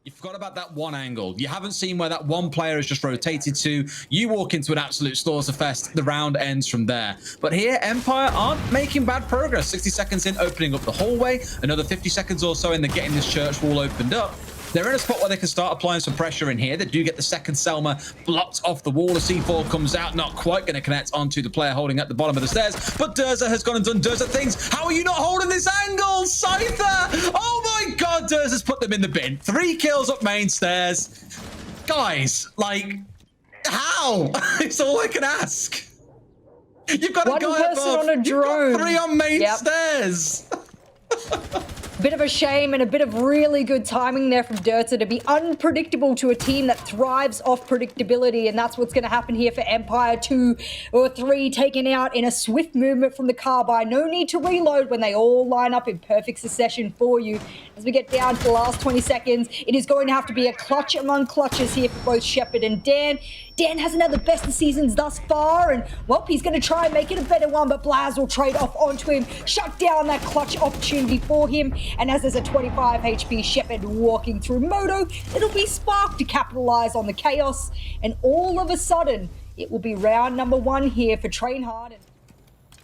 You forgot about that one angle. You haven't seen where that one player has just rotated to. You walk into an absolute slaughter fest. The round ends from there. But here, Empire aren't making bad progress. 60 seconds in, opening up the hallway. Another 50 seconds or so in the getting this church wall opened up. They're in a spot where they can start applying some pressure in here. They do get the second Selma blocked off the wall. The C4 comes out, not quite going to connect onto the player holding at the bottom of the stairs. But Durza has gone and done Durza things. How are you not holding this angle, Scyther? Oh my God, Durza's put them in the bin. 3 kills up main stairs. Guys, like, how? It's all I can ask. You've got One a guy person above. on a drone. You've got 3 on main stairs. Bit of a shame and a bit of really good timing there from Durza to be unpredictable to a team that thrives off predictability, and that's what's going to happen here for Empire. 2 or 3 taken out in a swift movement from the carbine. No need to reload when they all line up in perfect succession for you. As we get down to the last 20 seconds, it is going to have to be a clutch among clutches here for both Shepard and Dan. Dan hasn't had the best of seasons thus far, and, well, he's going to try and make it a better one, but Blaz will trade off onto him, shut down that clutch opportunity for him, and as there's a 25 HP Shepard walking through Moto, it'll be Spark to capitalize on the chaos, and all of a sudden, it will be round number 1 here for TrainHard.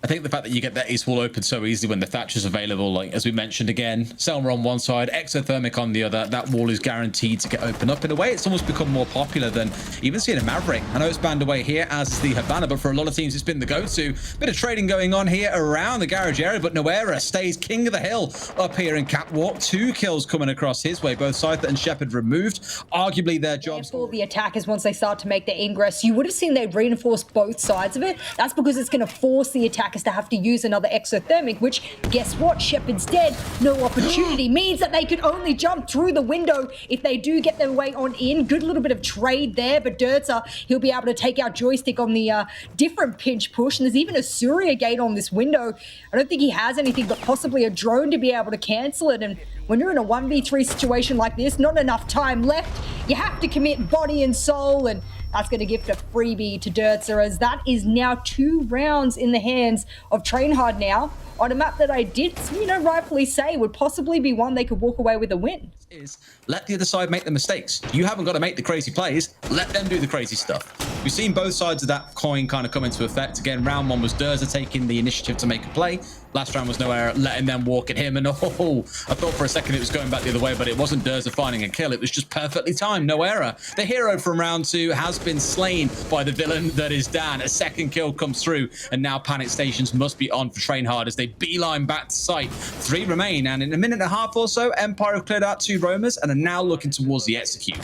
I think the fact that you get that east wall open so easily when the Thatcher's available, like as we mentioned again, Selma on one side, Exothermic on the other, that wall is guaranteed to get opened up. In a way, it's almost become more popular than even seeing a Maverick. I know it's banned away here as is the Havana, but for a lot of teams, it's been the go-to. Bit of trading going on here around the garage area, but Noera stays king of the hill up here in Catwalk. 2 kills coming across his way, both Scyther and Shepard removed. Arguably their jobs. For the attackers, once they start to make their ingress, you would have seen they reinforce both sides of it. That's because it's going to force the attackers to have to use another exothermic, which, guess what? Shepard's dead. No opportunity means that they can only jump through the window if they do get their way on in. Good little bit of trade there, but Durza, he'll be able to take out Joystick on the different pinch push, and there's even a Surya gate on this window. I don't think he has anything but possibly a drone to be able to cancel it, and when you're in a 1v3 situation like this, not enough time left, you have to commit body and soul, and that's going to gift a freebie to Durza, as that is now 2 rounds in the hands of TrainHard now on a map that I did, rightfully say would possibly be one they could walk away with a win. Is let the other side make the mistakes. You haven't got to make the crazy plays. Let them do the crazy stuff. We've seen both sides of that coin kind of come into effect. Again, round 1 was Durza taking the initiative to make a play. Last round was Noera letting them walk at him. And I thought for a second it was going back the other way, but it wasn't Durza finding a kill. It was just perfectly timed. Noera, the hero from round 2, has been slain by the villain that is Dan. A second kill comes through, and now panic stations must be on for TrainHard as they beeline back to site. 3 remain, and in a minute and a half or so, Empire have cleared out 2 roamers and are now looking towards the execute.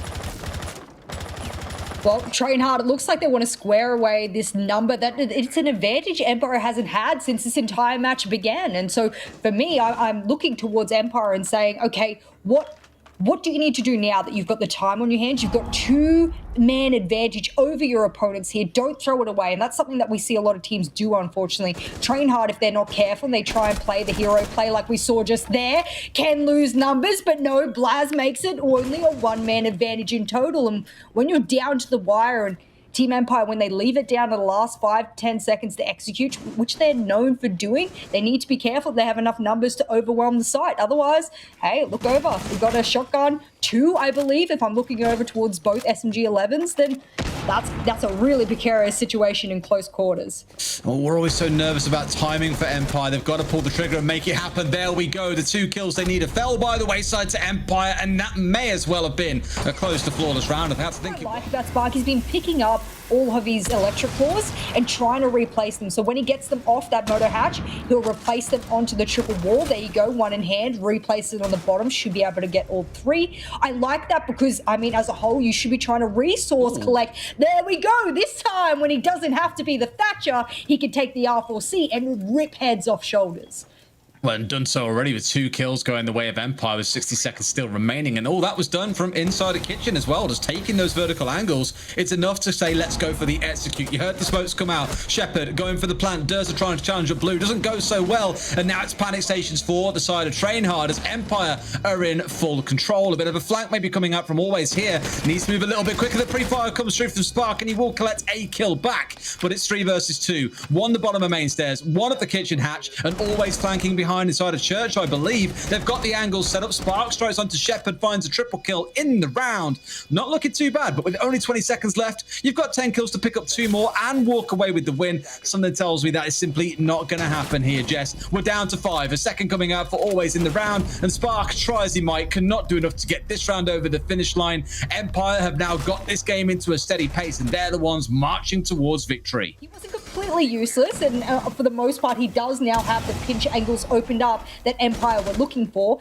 Well, TrainHard, it looks like they want to square away this number. That it's an advantage Empire hasn't had since this entire match began. And so for me, I'm looking towards Empire and saying, okay, what do you need to do now that you've got the time on your hands? You've got 2-man advantage over your opponents here. Don't throw it away. And that's something that we see a lot of teams do, unfortunately. TrainHard, if they're not careful and they try and play the hero play like we saw just there, can lose numbers. But no, Blaz makes it only a 1-man advantage in total. And when you're down to the wire, and Team Empire, when they leave it down to the last 5-10 seconds to execute, which they're known for doing, they need to be careful they have enough numbers to overwhelm the site. Otherwise, hey, look over. We've got a shotgun 2, I believe. If I'm looking over towards both SMG-11s, then that's a really precarious situation in close quarters. Oh, we're always so nervous about timing for Empire. They've got to pull the trigger and make it happen. There we go. The 2 kills they need fell by the wayside to Empire, and that may as well have been a close to flawless round. I like that Spark, he's been picking up all of his electric cores and trying to replace them. So when he gets them off that motor hatch, he'll replace them onto the triple wall. There you go, 1 in hand, replace it on the bottom, should be able to get all 3. I like that because, I mean, as a whole, you should be trying to resource collect. There we go. This time, when he doesn't have to be the Thatcher, he can take the R4C and rip heads off shoulders. Well, and done so already with 2 kills going the way of Empire with 60 seconds still remaining. And all that was done from inside a kitchen as well, just taking those vertical angles. It's enough to say, let's go for the execute. You heard the smokes come out. Shepard going for the plant. Durza trying to challenge up blue. Doesn't go so well. And now it's panic stations for the side of TrainHard as Empire are in full control. A bit of a flank maybe coming out from Always here. Needs to move a little bit quicker. The pre-fire comes through from Spark and he will collect a kill back. But it's 3 versus 2. 1 the bottom of main stairs, 1 at the kitchen hatch, and Always flanking behind behind inside a church, I believe. They've got the angles set up. Spark strikes onto Shepard, finds a triple kill in the round. Not looking too bad, but with only 20 seconds left, you've got 10 kills to pick up 2 more and walk away with the win. Something tells me that is simply not going to happen here, Jess. We're down to 5. A second coming out for Always in the round, and Spark, try as he might, cannot do enough to get this round over the finish line. Empire have now got this game into a steady pace, and they're the ones marching towards victory. He wasn't completely useless, and for the most part, he does now have the pinch angles opened up that Empire were looking for.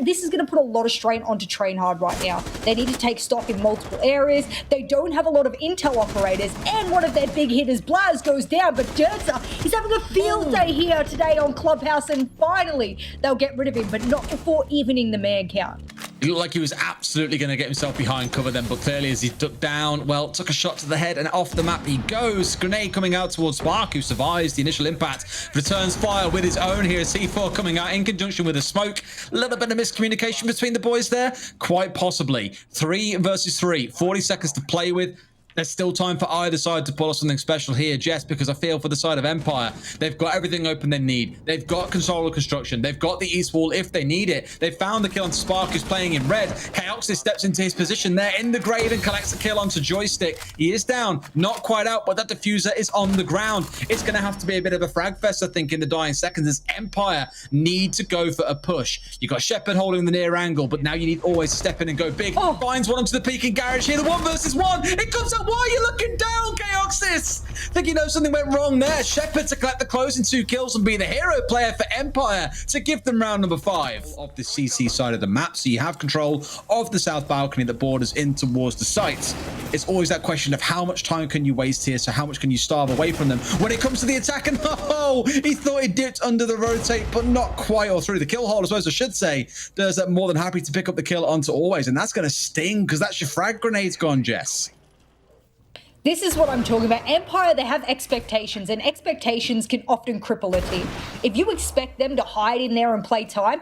This is going to put a lot of strain onto TrainHard right now. They need to take stock in multiple areas. They don't have a lot of intel operators, and one of their big hitters, Blaz, goes down, but Dirtza, he's having a field day here today on Clubhouse, and finally they'll get rid of him, but not before evening the man count. It looked like he was absolutely going to get himself behind cover then, but clearly as he ducked down, well, took a shot to the head and off the map he goes. Grenade coming out towards Spark, who survives the initial impact. Returns fire with his own here. C4 coming out in conjunction with a smoke. A little bit of miscommunication between the boys there. Quite possibly. 3 versus 3. 40 seconds to play with. There's still time for either side to pull off something special here, Jess, because I feel for the side of Empire, they've got everything open they need. They've got control of construction. They've got the east wall if they need it. They found the kill on Spark, who's playing in red. Chaoxis steps into his position there in the grave and collects the kill onto Joystick. He is down, not quite out, but that diffuser is on the ground. It's going to have to be a bit of a frag fest, I think, in the dying seconds, as Empire need to go for a push. You've got Shepard holding the near angle, but now you need Always to step in and go big. Finds one onto the peaking garage here. The 1 versus 1. It comes out. Why are you looking down, Chaoxis? Think you know something went wrong there. Shepard to collect the closing 2 kills and be the hero player for Empire to give them round number 5 of the CC side of the map. So you have control of the south balcony that borders in towards the sites. It's always that question of how much time can you waste here, so how much can you starve away from them when it comes to the attack. And he thought he dipped under the rotate, but not quite, or through the kill hole, I suppose I should say. Does that more than happy to pick up the kill onto Always, and that's going to sting because that's your frag grenades gone, Jess. This is what I'm talking about. Empire, they have expectations, and expectations can often cripple a team. If you expect them to hide in there and play time,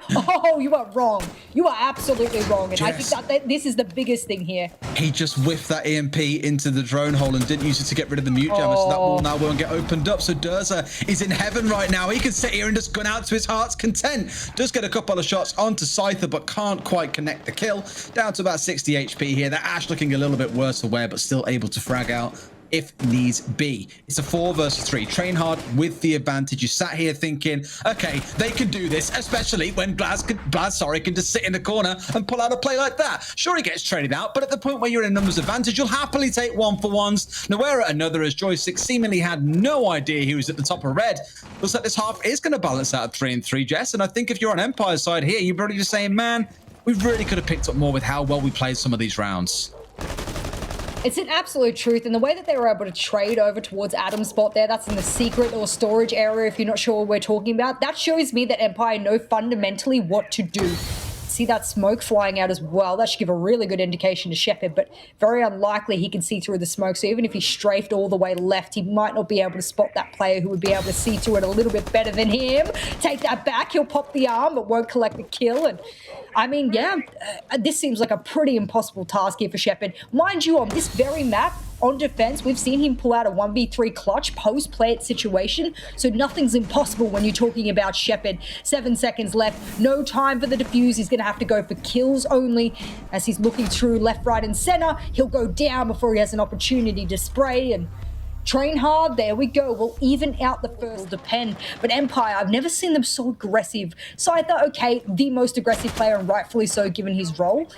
you are wrong. You are absolutely wrong. And Jess, I think that this is the biggest thing here. He just whiffed that EMP into the drone hole and didn't use it to get rid of the mute jammer, so that wall now won't get opened up. So Dirtza is in heaven right now. He can sit here and just gun out to his heart's content. Does get a couple of shots onto Scyther, but can't quite connect the kill. Down to about 60 HP here. The Ash looking a little bit worse for wear, but still able to frag out if needs be. It's a 4 versus 3. TrainHard with the advantage. You sat here thinking, okay, they can do this, especially when Blaz can just sit in the corner and pull out a play like that. Sure, he gets traded out, but at the point where you're in a numbers advantage, you'll happily take 1-for-1s. Nowhere at another, as Joystick seemingly had no idea he was at the top of red. Looks like this half is going to balance out at 3-3, Jess, and I think if you're on Empire's side here, you're probably just saying, man, we really could have picked up more with how well we played some of these rounds. It's an absolute truth, and the way that they were able to trade over towards Adam's spot there, that's in the secret or storage area if you're not sure what we're talking about, that shows me that Empire know fundamentally what to do. See that smoke flying out as well. That should give a really good indication to Shepard, but very unlikely he can see through the smoke. So even if he strafed all the way left, he might not be able to spot that player who would be able to see through it a little bit better than him. Take that back. He'll pop the arm, but won't collect the kill. And I mean, yeah, this seems like a pretty impossible task here for Shepard. Mind you, on this very map, on defense, we've seen him pull out a 1v3 clutch post-plant situation, so nothing's impossible when you're talking about Shepard. 7 seconds left, no time for the defuse. He's going to have to go for kills only. As he's looking through left, right, and center, he'll go down before he has an opportunity to spray. And TrainHard, there we go. We'll even out the first depend. But Empire, I've never seen them so aggressive. Scyther, okay, the most aggressive player, and rightfully so given his role.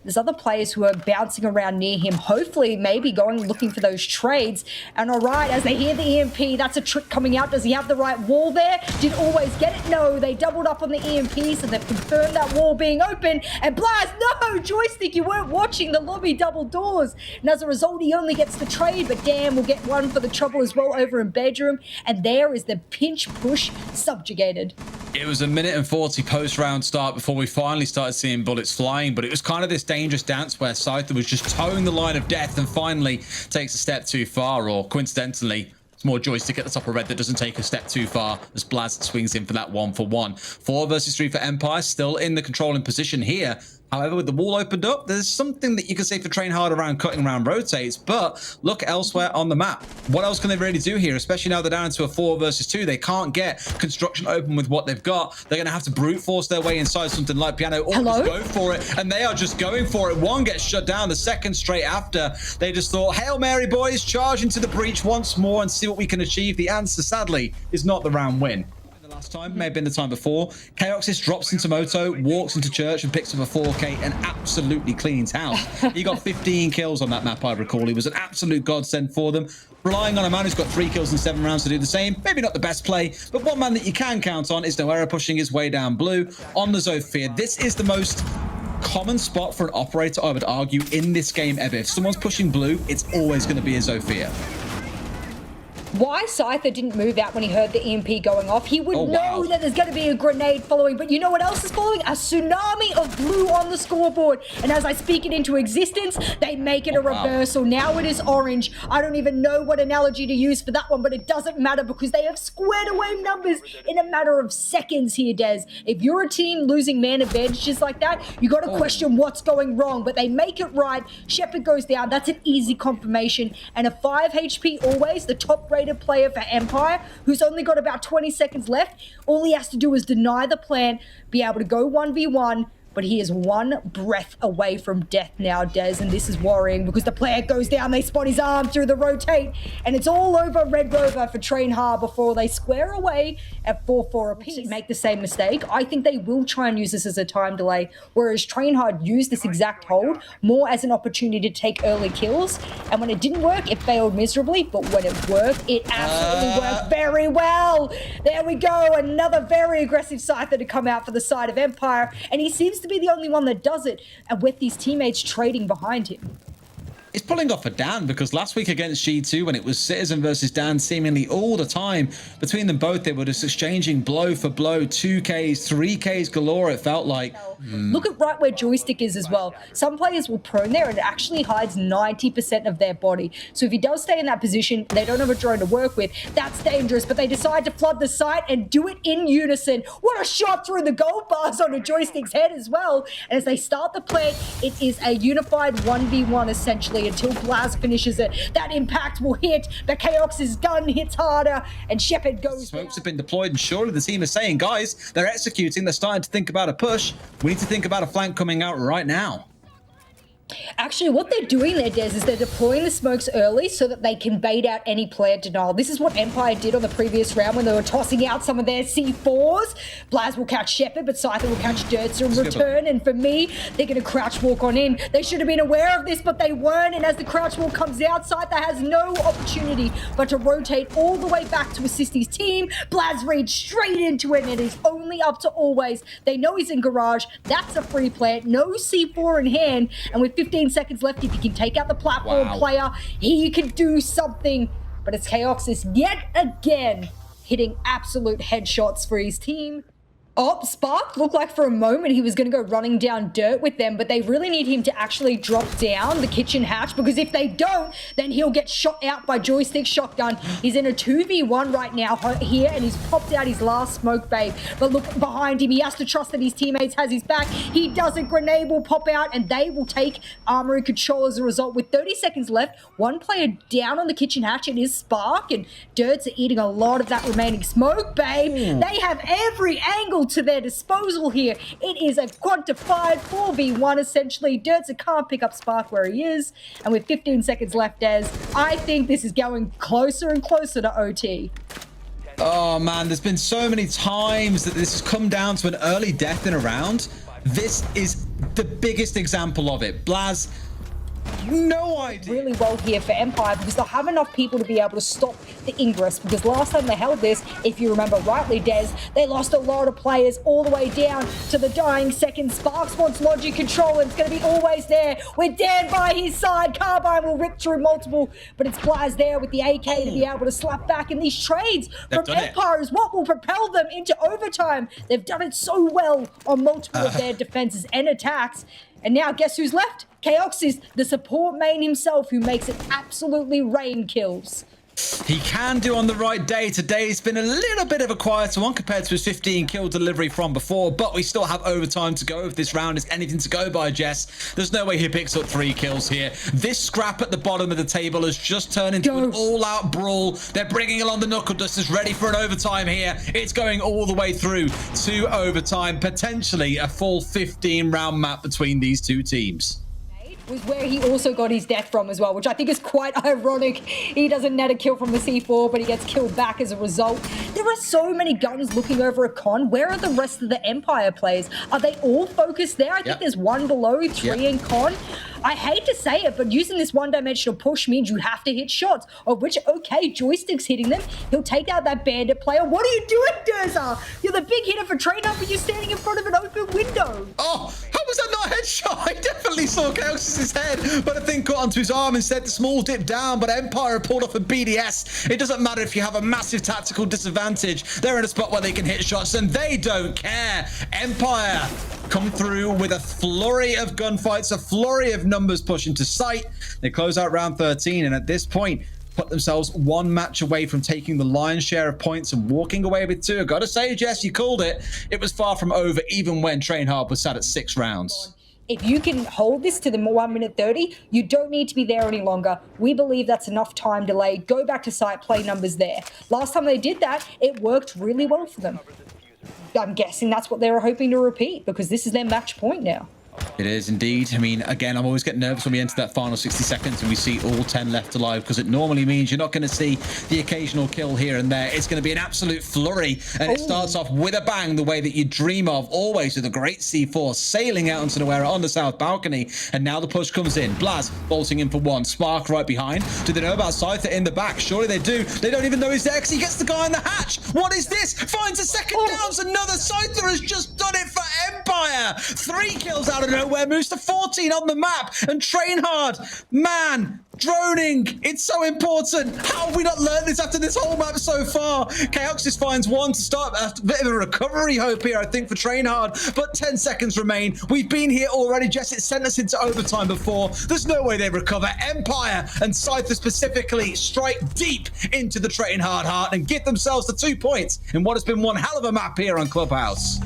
There's other players who are bouncing around near him, hopefully maybe going looking for those trades. And all right, as they hear the EMP, that's a trick coming out. Does he have the right wall there? Did Always get it? No, they doubled up on the EMP, so they've confirmed that wall being open. And Blaz, no, Joystick, you weren't watching the lobby double doors. And as a result, he only gets the trade, but damn, we'll get one for the trouble as well over in bedroom. And there is the pinch push subjugated. It was a 1:40 post-round start before we finally started seeing bullets flying, but it was kind of this dangerous dance where Scyther was just towing the line of death and finally takes a step too far, or coincidentally, it's more Joystick at the top of red that doesn't take a step too far as Blaz swings in for that 1-for-1. 4 versus 3 for Empire, still in the controlling position here. However, with the wall opened up, there's something that you can say for TrainHard around cutting around rotates, but look elsewhere on the map. What else can they really do here, especially now they're down to a 4 versus 2? They can't get construction open with what they've got. They're going to have to brute force their way inside something like Piano, or just go for it, and they are just going for it. One gets shut down, the second straight after. They just thought, Hail Mary, boys, charge into the breach once more and see what we can achieve. The answer, sadly, is not the round win. Last time, may have been the time before. Chaoxis drops into Moto, walks into Church and picks up a 4K and absolutely cleans house. He got 15 kills on that map, I recall. He was an absolute godsend for them. Relying on a man who's got 3 kills in 7 rounds to do the same. Maybe not the best play, but one man that you can count on is Noera pushing his way down blue on the Zofia. This is the most common spot for an operator, I would argue, in this game ever. If someone's pushing blue, it's always going to be a Zofia. Why Scyther didn't move out when he heard the EMP going off? He would know that there's going to be a grenade following, but you know what else is following? A tsunami of blue on the scoreboard. And as I speak it into existence, they make it a reversal. Now it is orange. I don't even know what analogy to use for that one, but it doesn't matter because they have squared away numbers in a matter of seconds here, Des. If you're a team losing man advantages like that, you got to question what's going wrong, but they make it right. Shepard goes down. That's an easy confirmation. And a 5 HP always, the top rated player for Empire, who's only got about 20 seconds left. All he has to do is deny the plant, be able to go 1v1, but he is one breath away from death now, Des, and this is worrying because the plant goes down, they spot his arm through the rotate, and it's all over Red Rover for TrainHard before they square away at 4-4 apiece. Make the same mistake. I think they will try and use this as a time delay, whereas TrainHard used this exact hold more as an opportunity to take early kills, and when it didn't work, it failed miserably, but when it worked, it absolutely worked very well. There we go, another very aggressive Scyther to come out for the side of Empire, and he seems to be the only one that does it, and with these teammates trading behind him. It's pulling off for Dan because last week against G2, when it was Citizen versus Dan seemingly all the time, between them both, they were just exchanging blow for blow, 2Ks, 3Ks galore, it felt like. Look at right where joystick is as well. Some players will prone there and it actually hides 90% of their body. So if he does stay in that position, they don't have a drone to work with. That's dangerous, but they decide to flood the site and do it in unison. What a shot through the gold bars on a joystick's head as well. And as they start the plant, it is a unified 1v1 essentially until Blaz finishes it. That impact will hit, but Chaox's gun hits harder and Shepard goes Smokes down. have been deployed and surely the team is saying, guys, they're executing, they're starting to think about a push. We need to think about a flank coming out right now. Actually, what they're doing there, Des, is they're deploying the smokes early so that they can bait out any player denial. This is what Empire did on the previous round when they were tossing out some of their C4s. Blaz will catch Shepard, but Scyther will catch Dirtzer in return. And for me, they're going to crouch walk on in. They should have been aware of this, but they weren't. And as the crouch walk comes out, Scyther has no opportunity but to rotate all the way back to assist his team. Blaz reads straight into it, and it is only up to Always. They know he's in garage. That's a free plant. No C4 in hand. And with 15 seconds left, if you can take out the platform player, he can do something. But it's Chaoxis yet again hitting absolute headshots for his team. Oh, Spark looked like for a moment he was going to go running down dirt with them, but they really need him to actually drop down the kitchen hatch, because if they don't, then he'll get shot out by Joystick Shotgun. He's in a 2v1 right now here, and he's popped out his last smoke babe. But look behind him, he has to trust that his teammates has his back. He doesn't, grenade will pop out, and they will take armory control as a result. With 30 seconds left, one player down on the kitchen hatch, it is Spark, and Dirts are eating a lot of that remaining smoke babe. They have every angle to their disposal here. It is a quantified 4v1 essentially. Dirtzer can't pick up Spark where he is, and with 15 seconds left, Des, I think this is going closer and closer to OT. Oh man, there's been so many times that this has come down to an early death in a round. This is the biggest example of it. Blaz, no idea. Really well here for Empire, because they'll have enough people to be able to stop the ingress, because last time they held this, if you remember rightly, Des, they lost a lot of players all the way down to the dying second. Sparks wants logic control, and it's going to be Always there with Dan by his side. Carbine will rip through multiple, but it's Blaz there with the AK to be able to slap back, and these trades from Empire is what will propel them into overtime. They've done it so well on multiple of their defenses and attacks. And now guess who's left? Chaoxis, the support main himself, who makes it absolutely rain kills. He can do on the right day. Today's been a little bit of a quieter one compared to his 15 kill delivery from before, but we still have overtime to go. If this round is anything to go by, Jess, there's no way he picks up 3 kills here. This scrap at the bottom of the table has just turned into an all-out brawl. They're bringing along the Knuckle Dusters, ready for an overtime here. It's going all the way through to overtime, potentially a full 15-round map between these two teams. Was where he also got his death from as well, which I think is quite ironic. He doesn't net a kill from the C4, but he gets killed back as a result. There are so many guns looking over a con. Where are the rest of the Empire players? Are they all focused there? I think there's one below, 3 in con. I hate to say it, but using this one-dimensional push means you have to hit shots, of which, okay, Joystick's hitting them. He'll take out that Bandit player. What are you doing, Durza? You're the big hitter for TrainHard, but you're standing in front of an open window. Oh, how was that not a headshot? I definitely saw Chaos' head, but a thing caught onto his arm instead. The small dip down, but Empire pulled off a BDS. It doesn't matter if you have a massive tactical disadvantage. They're in a spot where they can hit shots, and they don't care. Empire come through with a flurry of gunfights, a flurry of numbers push into sight. They close out round 13, and at this point, put themselves 1 match away from taking the lion's share of points and walking away with 2. I gotta say, Jess, you called it. It was far from over, even when TrainHard was sat at 6 rounds. If you can hold this to the 1 minute 30, you don't need to be there any longer. We believe that's enough time delay. Go back to site, play numbers there. Last time they did that, it worked really well for them. I'm guessing that's what they were hoping to repeat, because this is their match point now. It is indeed. I mean, again, I'm always getting nervous when we enter that final 60 seconds and we see all 10 left alive, because it normally means you're not going to see the occasional kill here and there. It's going to be an absolute flurry, and it starts off with a bang, the way that you dream of, always with a great C4 sailing out onto nowhere on the south balcony. And now the push comes in. Blaz bolting in for 1. Spark right behind. Do they know about Scyther in the back? Surely they do. They don't even know he's there because he gets the guy in the hatch. What is this? Finds a second downs. Another Scyther has just done it for Empire. 3 kills out of nowhere, moves to 14 on the map, and TrainHard, man, droning, it's so important. How have we not learned this after this whole map so far? Chaoxis finds 1 to start, a bit of a recovery hope here, I think, for TrainHard, but 10 seconds remain. We've been here already, Jess. It sent us into overtime before. There's no way they recover. Empire and Scyther specifically strike deep into the TrainHard heart and get themselves the 2 points in what has been one hell of a map here on Clubhouse.